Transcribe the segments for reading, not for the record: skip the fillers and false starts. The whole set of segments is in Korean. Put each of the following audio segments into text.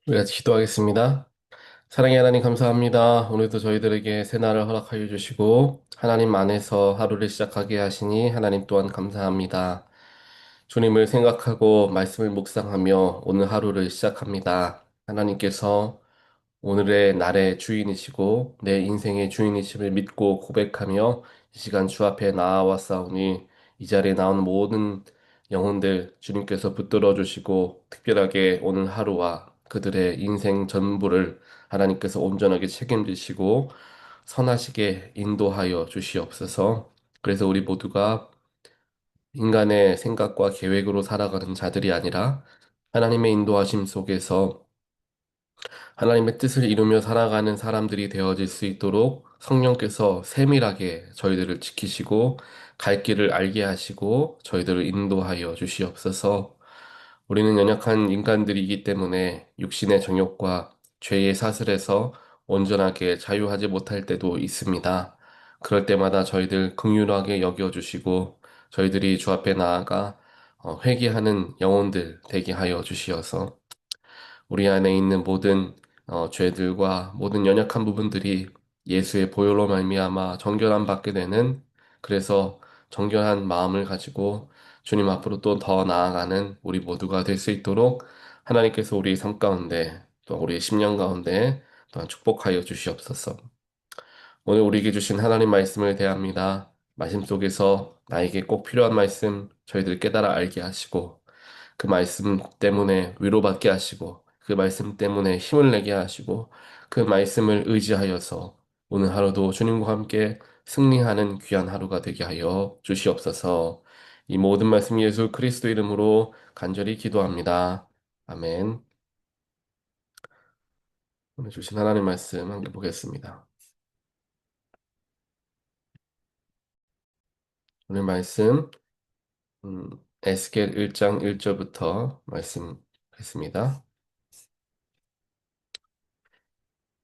우리 같이 기도하겠습니다. 사랑의 하나님 감사합니다. 오늘도 저희들에게 새날을 허락하여 주시고 하나님 안에서 하루를 시작하게 하시니 하나님 또한 감사합니다. 주님을 생각하고 말씀을 묵상하며 오늘 하루를 시작합니다. 하나님께서 오늘의 날의 주인이시고 내 인생의 주인이심을 믿고 고백하며 이 시간 주 앞에 나아왔사오니 이 자리에 나온 모든 영혼들 주님께서 붙들어 주시고 특별하게 오늘 하루와 그들의 인생 전부를 하나님께서 온전하게 책임지시고 선하시게 인도하여 주시옵소서. 그래서 우리 모두가 인간의 생각과 계획으로 살아가는 자들이 아니라 하나님의 인도하심 속에서 하나님의 뜻을 이루며 살아가는 사람들이 되어질 수 있도록 성령께서 세밀하게 저희들을 지키시고 갈 길을 알게 하시고 저희들을 인도하여 주시옵소서. 우리는 연약한 인간들이기 때문에 육신의 정욕과 죄의 사슬에서 온전하게 자유하지 못할 때도 있습니다. 그럴 때마다 저희들 긍휼하게 여겨주시고 저희들이 주 앞에 나아가 회개하는 영혼들 되게 하여 주시어서 우리 안에 있는 모든 죄들과 모든 연약한 부분들이 예수의 보혈로 말미암아 정결함 받게 되는 그래서 정결한 마음을 가지고 주님 앞으로 또 더 나아가는 우리 모두가 될 수 있도록 하나님께서 우리 삶 가운데 또 우리의 심령 가운데 또한 축복하여 주시옵소서. 오늘 우리에게 주신 하나님 말씀을 대합니다. 말씀 속에서 나에게 꼭 필요한 말씀 저희들 깨달아 알게 하시고 그 말씀 때문에 위로받게 하시고, 그 말씀 때문에 힘을 내게 하시고, 그 말씀을 의지하여서 오늘 하루도 주님과 함께 승리하는 귀한 하루가 되게 하여 주시옵소서. 이 모든 말씀 예수 그리스도 이름으로 간절히 기도합니다. 아멘. 오늘 주신 하나님 말씀 함께 보겠습니다. 오늘 말씀, 에스겔 1장 1절부터 말씀했습니다.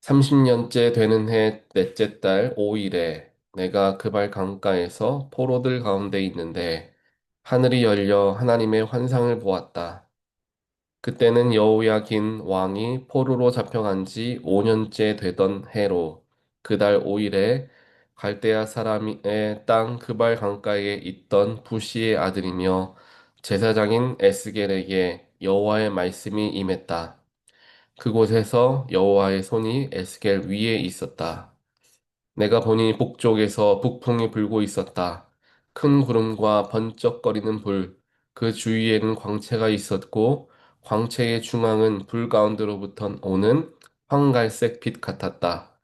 30년째 되는 해 넷째 달 5일에 내가 그발 강가에서 포로들 가운데 있는데 하늘이 열려 하나님의 환상을 보았다. 그때는 여호야긴 왕이 포로로 잡혀간 지 5년째 되던 해로 그달 5일에 갈대아 사람의 땅 그발 강가에 있던 부시의 아들이며 제사장인 에스겔에게 여호와의 말씀이 임했다. 그곳에서 여호와의 손이 에스겔 위에 있었다. 내가 보니 북쪽에서 북풍이 불고 있었다. 큰 구름과 번쩍거리는 불, 그 주위에는 광채가 있었고 광채의 중앙은 불 가운데로부터 오는 황갈색 빛 같았다.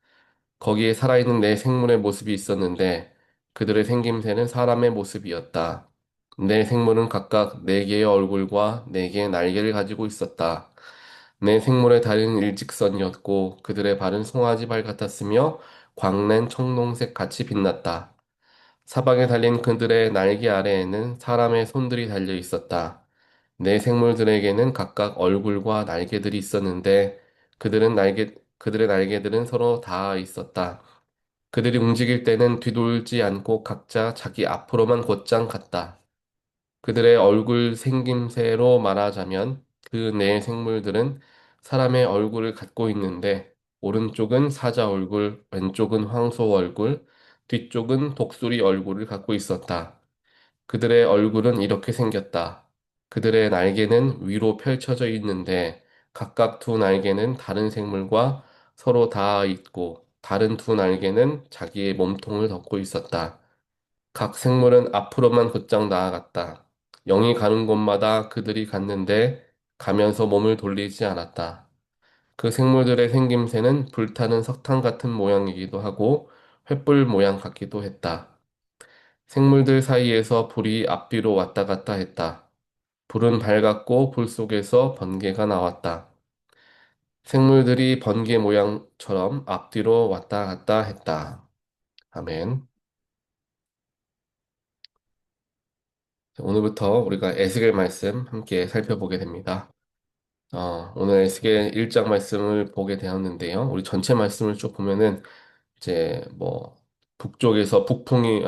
거기에 살아있는 네 생물의 모습이 있었는데 그들의 생김새는 사람의 모습이었다. 네 생물은 각각 네 개의 얼굴과 네 개의 날개를 가지고 있었다. 내 생물의 다리는 일직선이었고 그들의 발은 송아지 발 같았으며 광랜 청동색 같이 빛났다. 사방에 달린 그들의 날개 아래에는 사람의 손들이 달려 있었다. 내 생물들에게는 각각 얼굴과 날개들이 있었는데 그들의 날개들은 서로 닿아 있었다. 그들이 움직일 때는 뒤돌지 않고 각자 자기 앞으로만 곧장 갔다. 그들의 얼굴 생김새로 말하자면 그 네 생물들은 사람의 얼굴을 갖고 있는데 오른쪽은 사자 얼굴, 왼쪽은 황소 얼굴, 뒤쪽은 독수리 얼굴을 갖고 있었다. 그들의 얼굴은 이렇게 생겼다. 그들의 날개는 위로 펼쳐져 있는데 각각 두 날개는 다른 생물과 서로 닿아 있고 다른 두 날개는 자기의 몸통을 덮고 있었다. 각 생물은 앞으로만 곧장 나아갔다. 영이 가는 곳마다 그들이 갔는데 가면서 몸을 돌리지 않았다. 그 생물들의 생김새는 불타는 석탄 같은 모양이기도 하고 횃불 모양 같기도 했다. 생물들 사이에서 불이 앞뒤로 왔다 갔다 했다. 불은 밝았고 불 속에서 번개가 나왔다. 생물들이 번개 모양처럼 앞뒤로 왔다 갔다 했다. 아멘. 오늘부터 우리가 에스겔 말씀 함께 살펴보게 됩니다. 오늘 에스겔 1장 말씀을 보게 되었는데요. 우리 전체 말씀을 쭉 보면은 이제 뭐 북쪽에서 폭풍이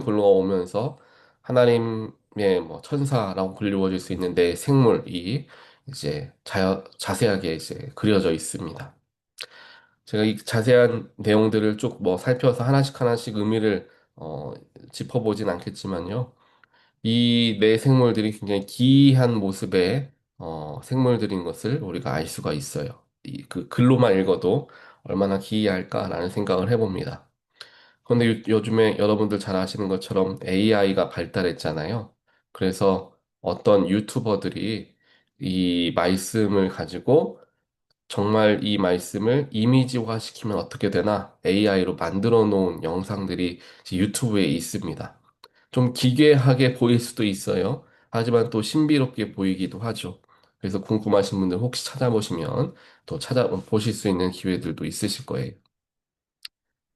불어오면서 하나님의 뭐 천사라고 불리워질 수 있는데 생물이 이제 자세하게 이제 그려져 있습니다. 제가 이 자세한 내용들을 쭉 뭐 살펴서 하나씩 하나씩 의미를 어, 짚어보진 않겠지만요. 이 내 생물들이 굉장히 기이한 모습의 생물들인 것을 우리가 알 수가 있어요. 그 글로만 읽어도 얼마나 기이할까라는 생각을 해봅니다. 그런데 요즘에 여러분들 잘 아시는 것처럼 AI가 발달했잖아요. 그래서 어떤 유튜버들이 이 말씀을 가지고 정말 이 말씀을 이미지화 시키면 어떻게 되나 AI로 만들어 놓은 영상들이 이제 유튜브에 있습니다. 좀 기괴하게 보일 수도 있어요. 하지만 또 신비롭게 보이기도 하죠. 그래서 궁금하신 분들 혹시 찾아보시면 또 찾아보실 수 있는 기회들도 있으실 거예요.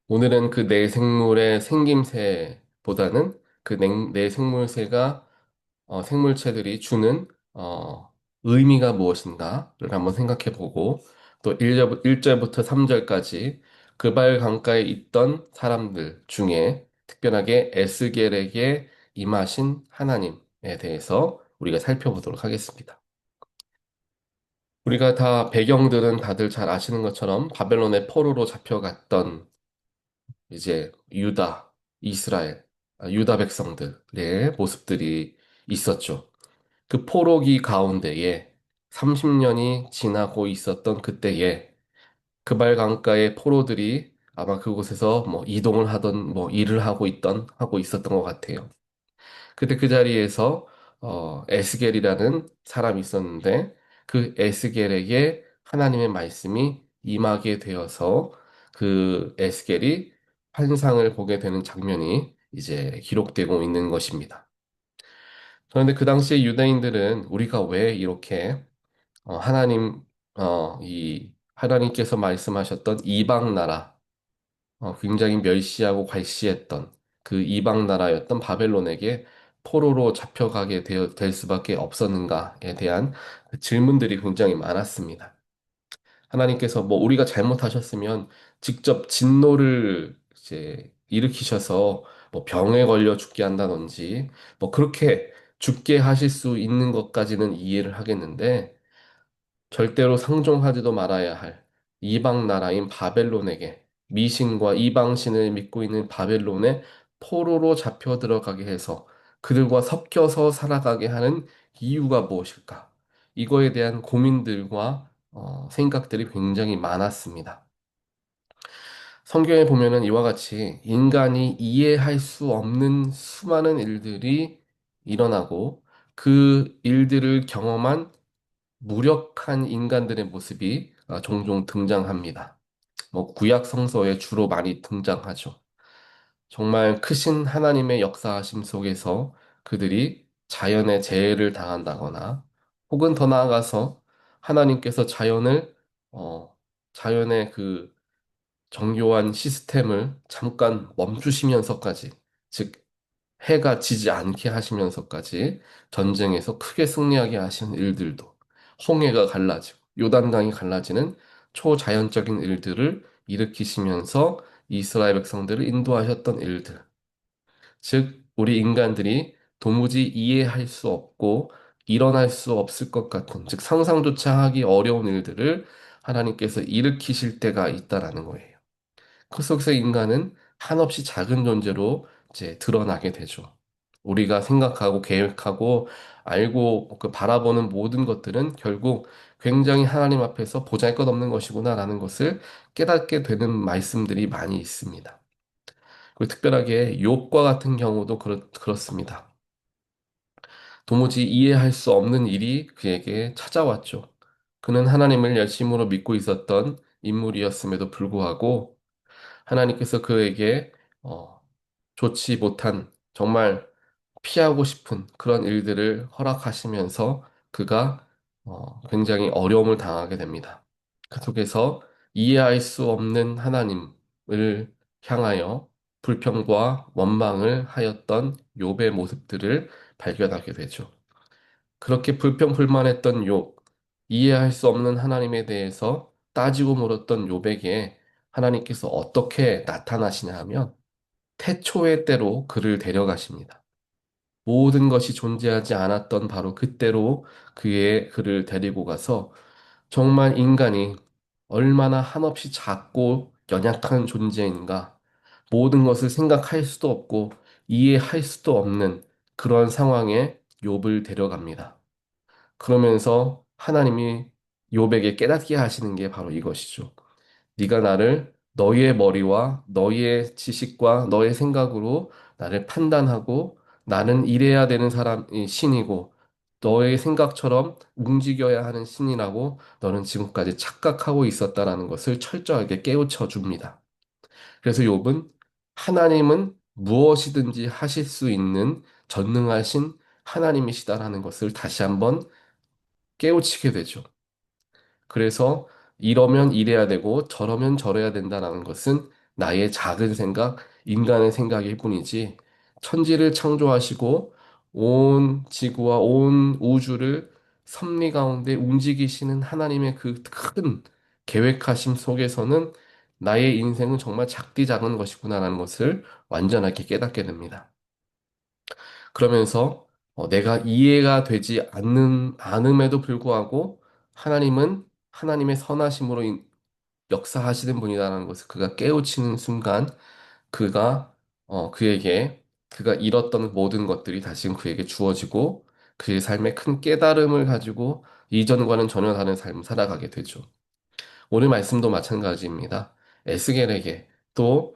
오늘은 그 내 생물의 생김새보다는 그 내 생물새가 생물체들이 주는 의미가 무엇인가를 한번 생각해 보고 또 1절부터 3절까지 그발 강가에 있던 사람들 중에 특별하게 에스겔에게 임하신 하나님에 대해서 우리가 살펴보도록 하겠습니다. 우리가 다 배경들은 다들 잘 아시는 것처럼 바벨론의 포로로 잡혀갔던 이제 이스라엘, 유다 백성들의 모습들이 있었죠. 그 포로기 가운데에 30년이 지나고 있었던 그때에 그발 강가의 포로들이 아마 그곳에서 뭐 이동을 하던 뭐 일을 하고 있었던 것 같아요. 그때 그 자리에서 에스겔이라는 사람이 있었는데 그 에스겔에게 하나님의 말씀이 임하게 되어서 그 에스겔이 환상을 보게 되는 장면이 이제 기록되고 있는 것입니다. 그런데 그 당시에 유대인들은 우리가 왜 이렇게 하나님 이 하나님께서 말씀하셨던 이방 나라 굉장히 멸시하고 괄시했던 그 이방 나라였던 바벨론에게 포로로 잡혀가게 될 수밖에 없었는가에 대한 그 질문들이 굉장히 많았습니다. 하나님께서 뭐 우리가 잘못하셨으면 직접 진노를 이제 일으키셔서 뭐 병에 걸려 죽게 한다든지 뭐 그렇게 죽게 하실 수 있는 것까지는 이해를 하겠는데 절대로 상종하지도 말아야 할 이방 나라인 바벨론에게 미신과 이방신을 믿고 있는 바벨론에 포로로 잡혀 들어가게 해서 그들과 섞여서 살아가게 하는 이유가 무엇일까? 이거에 대한 고민들과 생각들이 굉장히 많았습니다. 성경에 보면은 이와 같이 인간이 이해할 수 없는 수많은 일들이 일어나고 그 일들을 경험한 무력한 인간들의 모습이 종종 등장합니다. 뭐 구약 성서에 주로 많이 등장하죠. 정말 크신 하나님의 역사하심 속에서 그들이 자연의 재해를 당한다거나 혹은 더 나아가서 하나님께서 어, 자연의 그 정교한 시스템을 잠깐 멈추시면서까지, 즉 해가 지지 않게 하시면서까지 전쟁에서 크게 승리하게 하시는 일들도 홍해가 갈라지고 요단강이 갈라지는 초자연적인 일들을 일으키시면서 이스라엘 백성들을 인도하셨던 일들. 즉, 우리 인간들이 도무지 이해할 수 없고 일어날 수 없을 것 같은, 즉 상상조차 하기 어려운 일들을 하나님께서 일으키실 때가 있다라는 거예요. 그 속에서 인간은 한없이 작은 존재로 이제 드러나게 되죠. 우리가 생각하고 계획하고 알고 그 바라보는 모든 것들은 결국 굉장히 하나님 앞에서 보잘것없는 것이구나라는 것을 깨닫게 되는 말씀들이 많이 있습니다. 그리고 특별하게 욥과 같은 경우도 그렇습니다. 도무지 이해할 수 없는 일이 그에게 찾아왔죠. 그는 하나님을 열심으로 믿고 있었던 인물이었음에도 불구하고 하나님께서 그에게 어, 좋지 못한 정말 피하고 싶은 그런 일들을 허락하시면서 그가 굉장히 어려움을 당하게 됩니다. 그 속에서 이해할 수 없는 하나님을 향하여 불평과 원망을 하였던 욥의 모습들을 발견하게 되죠. 그렇게 불평불만했던 욥, 이해할 수 없는 하나님에 대해서 따지고 물었던 욥에게 하나님께서 어떻게 나타나시냐 하면 태초의 때로 그를 데려가십니다. 모든 것이 존재하지 않았던 바로 그때로 그를 데리고 가서 정말 인간이 얼마나 한없이 작고 연약한 존재인가, 모든 것을 생각할 수도 없고 이해할 수도 없는 그런 상황에 욥을 데려갑니다. 그러면서 하나님이 욥에게 깨닫게 하시는 게 바로 이것이죠. 네가 나를 너희의 머리와 너희의 지식과 너의 생각으로 나를 판단하고 나는 이래야 되는 사람이 신이고 너의 생각처럼 움직여야 하는 신이라고 너는 지금까지 착각하고 있었다라는 것을 철저하게 깨우쳐 줍니다. 그래서 욥은 하나님은 무엇이든지 하실 수 있는 전능하신 하나님이시다라는 것을 다시 한번 깨우치게 되죠. 그래서 이러면 이래야 되고 저러면 저래야 된다는 것은 나의 작은 생각, 인간의 생각일 뿐이지 천지를 창조하시고 온 지구와 온 우주를 섭리 가운데 움직이시는 하나님의 그 큰 계획하심 속에서는 나의 인생은 정말 작디 작은 것이구나라는 것을 완전하게 깨닫게 됩니다. 그러면서 내가 이해가 되지 않음에도 불구하고 하나님은 하나님의 선하심으로 역사하시는 분이다라는 것을 그가 깨우치는 순간 그가 그에게 그가 잃었던 모든 것들이 다시금 그에게 주어지고 그의 삶에 큰 깨달음을 가지고 이전과는 전혀 다른 삶을 살아가게 되죠. 오늘 말씀도 마찬가지입니다. 에스겔에게 또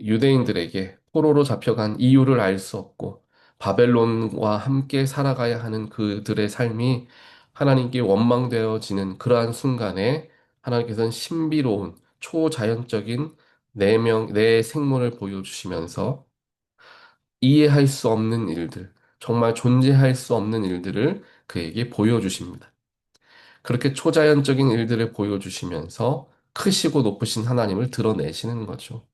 유대인들에게 포로로 잡혀간 이유를 알 수 없고 바벨론과 함께 살아가야 하는 그들의 삶이 하나님께 원망되어지는 그러한 순간에 하나님께서는 신비로운 초자연적인 내 생물을 보여주시면서 이해할 수 없는 일들, 정말 존재할 수 없는 일들을 그에게 보여주십니다. 그렇게 초자연적인 일들을 보여주시면서 크시고 높으신 하나님을 드러내시는 거죠.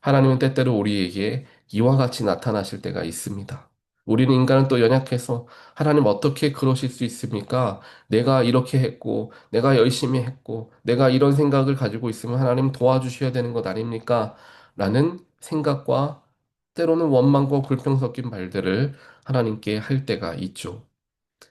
하나님은 때때로 우리에게 이와 같이 나타나실 때가 있습니다. 우리는 인간은 또 연약해서 하나님 어떻게 그러실 수 있습니까? 내가 이렇게 했고, 내가 열심히 했고, 내가 이런 생각을 가지고 있으면 하나님 도와주셔야 되는 것 아닙니까? 라는 생각과 때로는 원망과 불평 섞인 말들을 하나님께 할 때가 있죠.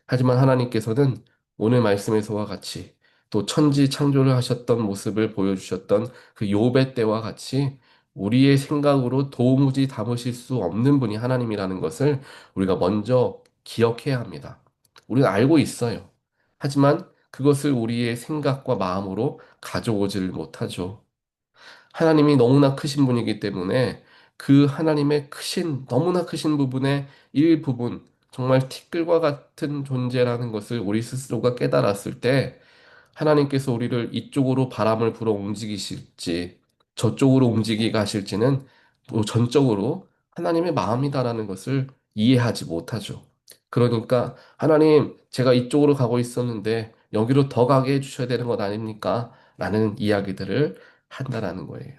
하지만 하나님께서는 오늘 말씀에서와 같이 또 천지 창조를 하셨던 모습을 보여주셨던 그 욥의 때와 같이 우리의 생각으로 도무지 담으실 수 없는 분이 하나님이라는 것을 우리가 먼저 기억해야 합니다. 우리는 알고 있어요. 하지만 그것을 우리의 생각과 마음으로 가져오지를 못하죠. 하나님이 너무나 크신 분이기 때문에 그 하나님의 너무나 크신 부분의 일부분, 정말 티끌과 같은 존재라는 것을 우리 스스로가 깨달았을 때 하나님께서 우리를 이쪽으로 바람을 불어 움직이실지 저쪽으로 움직이게 하실지는 뭐 전적으로 하나님의 마음이다라는 것을 이해하지 못하죠. 그러니까 하나님, 제가 이쪽으로 가고 있었는데 여기로 더 가게 해주셔야 되는 것 아닙니까? 라는 이야기들을 한다라는 거예요.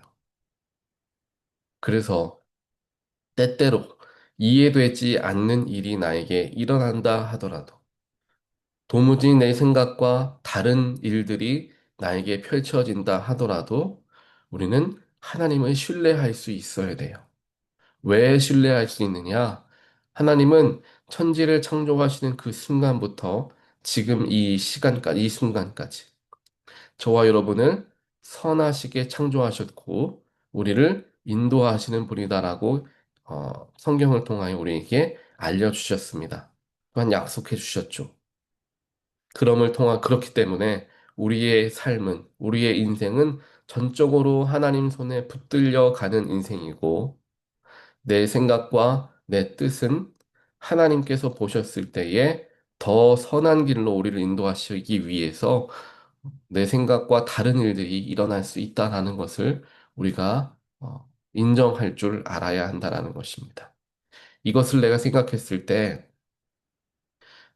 그래서 때때로 이해되지 않는 일이 나에게 일어난다 하더라도 도무지 내 생각과 다른 일들이 나에게 펼쳐진다 하더라도 우리는 하나님을 신뢰할 수 있어야 돼요. 왜 신뢰할 수 있느냐? 하나님은 천지를 창조하시는 그 순간부터 지금 이 순간까지 저와 여러분을 선하시게 창조하셨고 우리를 인도하시는 분이다라고 성경을 통하여 우리에게 알려주셨습니다. 또한 약속해 주셨죠. 그렇기 때문에 우리의 삶은, 우리의 인생은 전적으로 하나님 손에 붙들려 가는 인생이고, 내 생각과 내 뜻은 하나님께서 보셨을 때에 더 선한 길로 우리를 인도하시기 위해서 내 생각과 다른 일들이 일어날 수 있다라는 것을 우리가 인정할 줄 알아야 한다라는 것입니다. 이것을 내가 생각했을 때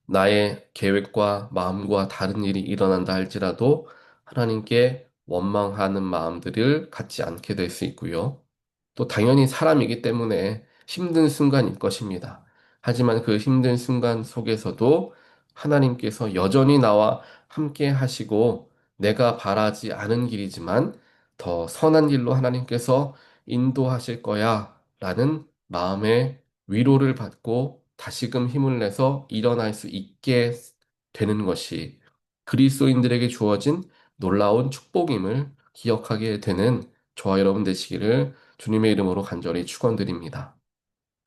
나의 계획과 마음과 다른 일이 일어난다 할지라도 하나님께 원망하는 마음들을 갖지 않게 될 수 있고요. 또 당연히 사람이기 때문에 힘든 순간일 것입니다. 하지만 그 힘든 순간 속에서도 하나님께서 여전히 나와 함께 하시고 내가 바라지 않은 길이지만 더 선한 길로 하나님께서 인도하실 거야 라는 마음의 위로를 받고 다시금 힘을 내서 일어날 수 있게 되는 것이 그리스도인들에게 주어진 놀라운 축복임을 기억하게 되는 저와 여러분 되시기를 주님의 이름으로 간절히 축원드립니다.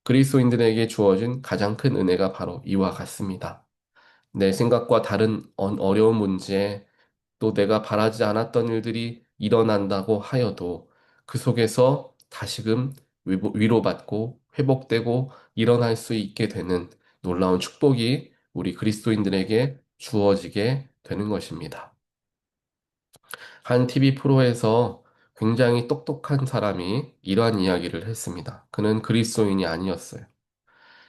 그리스도인들에게 주어진 가장 큰 은혜가 바로 이와 같습니다. 내 생각과 다른 어려운 문제에 또 내가 바라지 않았던 일들이 일어난다고 하여도 그 속에서 다시금 위로받고 회복되고 일어날 수 있게 되는 놀라운 축복이 우리 그리스도인들에게 주어지게 되는 것입니다. 한 TV 프로에서 굉장히 똑똑한 사람이 이러한 이야기를 했습니다. 그는 그리스도인이 아니었어요.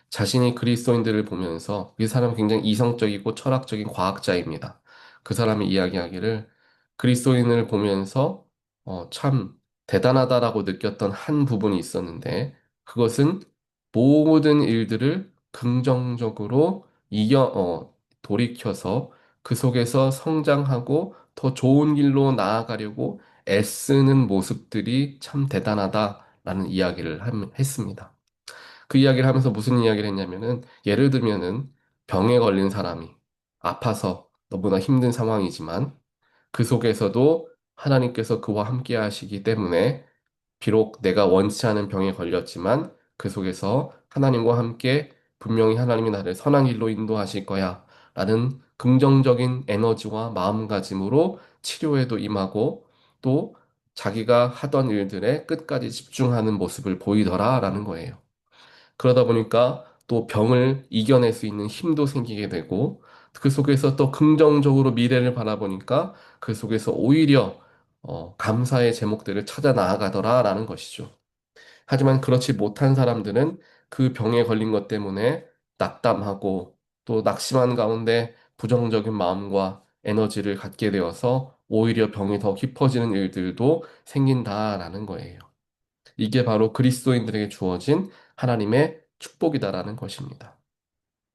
자신이 그리스도인들을 보면서 이 사람은 굉장히 이성적이고 철학적인 과학자입니다. 그 사람이 이야기하기를 그리스도인을 보면서 참 대단하다라고 느꼈던 한 부분이 있었는데 그것은 모든 일들을 긍정적으로 돌이켜서 그 속에서 성장하고 더 좋은 길로 나아가려고 애쓰는 모습들이 참 대단하다라는 이야기를 했습니다. 그 이야기를 하면서 무슨 이야기를 했냐면은 예를 들면은 병에 걸린 사람이 아파서 너무나 힘든 상황이지만 그 속에서도 하나님께서 그와 함께 하시기 때문에 비록 내가 원치 않은 병에 걸렸지만 그 속에서 하나님과 함께 분명히 하나님이 나를 선한 길로 인도하실 거야 라는 긍정적인 에너지와 마음가짐으로 치료에도 임하고 또 자기가 하던 일들에 끝까지 집중하는 모습을 보이더라 라는 거예요. 그러다 보니까 또 병을 이겨낼 수 있는 힘도 생기게 되고 그 속에서 또 긍정적으로 미래를 바라보니까 그 속에서 오히려 감사의 제목들을 찾아 나아가더라라는 것이죠. 하지만 그렇지 못한 사람들은 그 병에 걸린 것 때문에 낙담하고 또 낙심한 가운데 부정적인 마음과 에너지를 갖게 되어서 오히려 병이 더 깊어지는 일들도 생긴다라는 거예요. 이게 바로 그리스도인들에게 주어진 하나님의 축복이다라는 것입니다.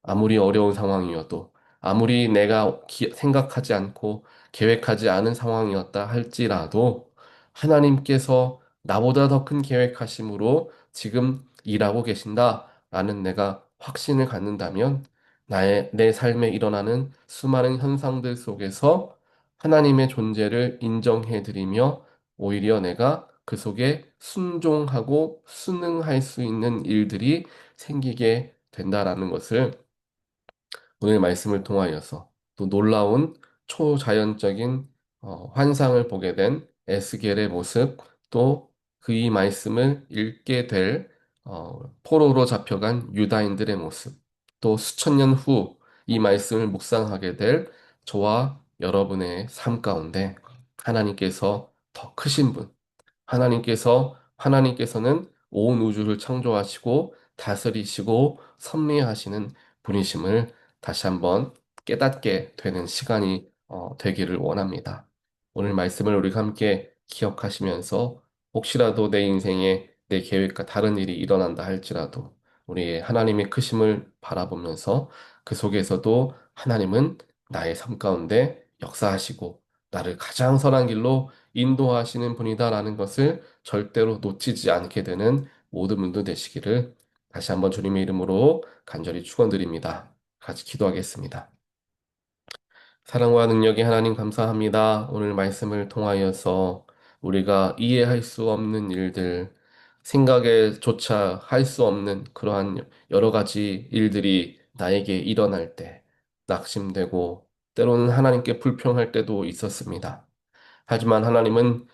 아무리 어려운 상황이어도, 아무리 내가 생각하지 않고 계획하지 않은 상황이었다 할지라도, 하나님께서 나보다 더 큰 계획하심으로 지금 일하고 계신다라는 내가 확신을 갖는다면, 내 삶에 일어나는 수많은 현상들 속에서 하나님의 존재를 인정해드리며, 오히려 내가 그 속에 순종하고 순응할 수 있는 일들이 생기게 된다라는 것을 오늘 말씀을 통하여서 또 놀라운 초자연적인 환상을 보게 된 에스겔의 모습 또 그 이 말씀을 읽게 될 포로로 잡혀간 유다인들의 모습 또 수천 년 후 이 말씀을 묵상하게 될 저와 여러분의 삶 가운데 하나님께서 더 크신 분 하나님께서는 온 우주를 창조하시고 다스리시고 섭리하시는 분이심을 다시 한번 깨닫게 되는 시간이 되기를 원합니다. 오늘 말씀을 우리가 함께 기억하시면서 혹시라도 내 인생에 내 계획과 다른 일이 일어난다 할지라도 우리의 하나님의 크심을 바라보면서 그 속에서도 하나님은 나의 삶 가운데 역사하시고 나를 가장 선한 길로 인도하시는 분이다라는 것을 절대로 놓치지 않게 되는 모든 분들 되시기를 다시 한번 주님의 이름으로 간절히 축원드립니다. 같이 기도하겠습니다. 사랑과 능력의 하나님 감사합니다. 오늘 말씀을 통하여서 우리가 이해할 수 없는 일들, 생각에조차 할 수 없는 그러한 여러 가지 일들이 나에게 일어날 때 낙심되고 때로는 하나님께 불평할 때도 있었습니다. 하지만 하나님은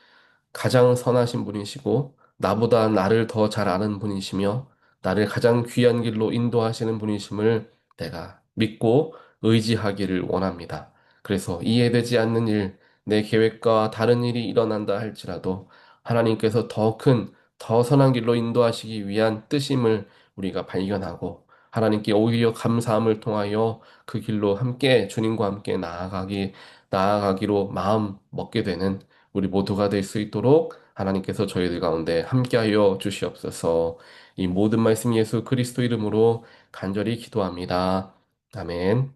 가장 선하신 분이시고 나보다 나를 더 잘 아는 분이시며 나를 가장 귀한 길로 인도하시는 분이심을 내가 믿고 의지하기를 원합니다. 그래서 이해되지 않는 일, 내 계획과 다른 일이 일어난다 할지라도 하나님께서 더 큰, 더 선한 길로 인도하시기 위한 뜻임을 우리가 발견하고 하나님께 오히려 감사함을 통하여 그 길로 함께 주님과 함께 나아가기로 마음 먹게 되는 우리 모두가 될 수 있도록 하나님께서 저희들 가운데 함께하여 주시옵소서. 이 모든 말씀 예수 그리스도 이름으로 간절히 기도합니다. 아멘.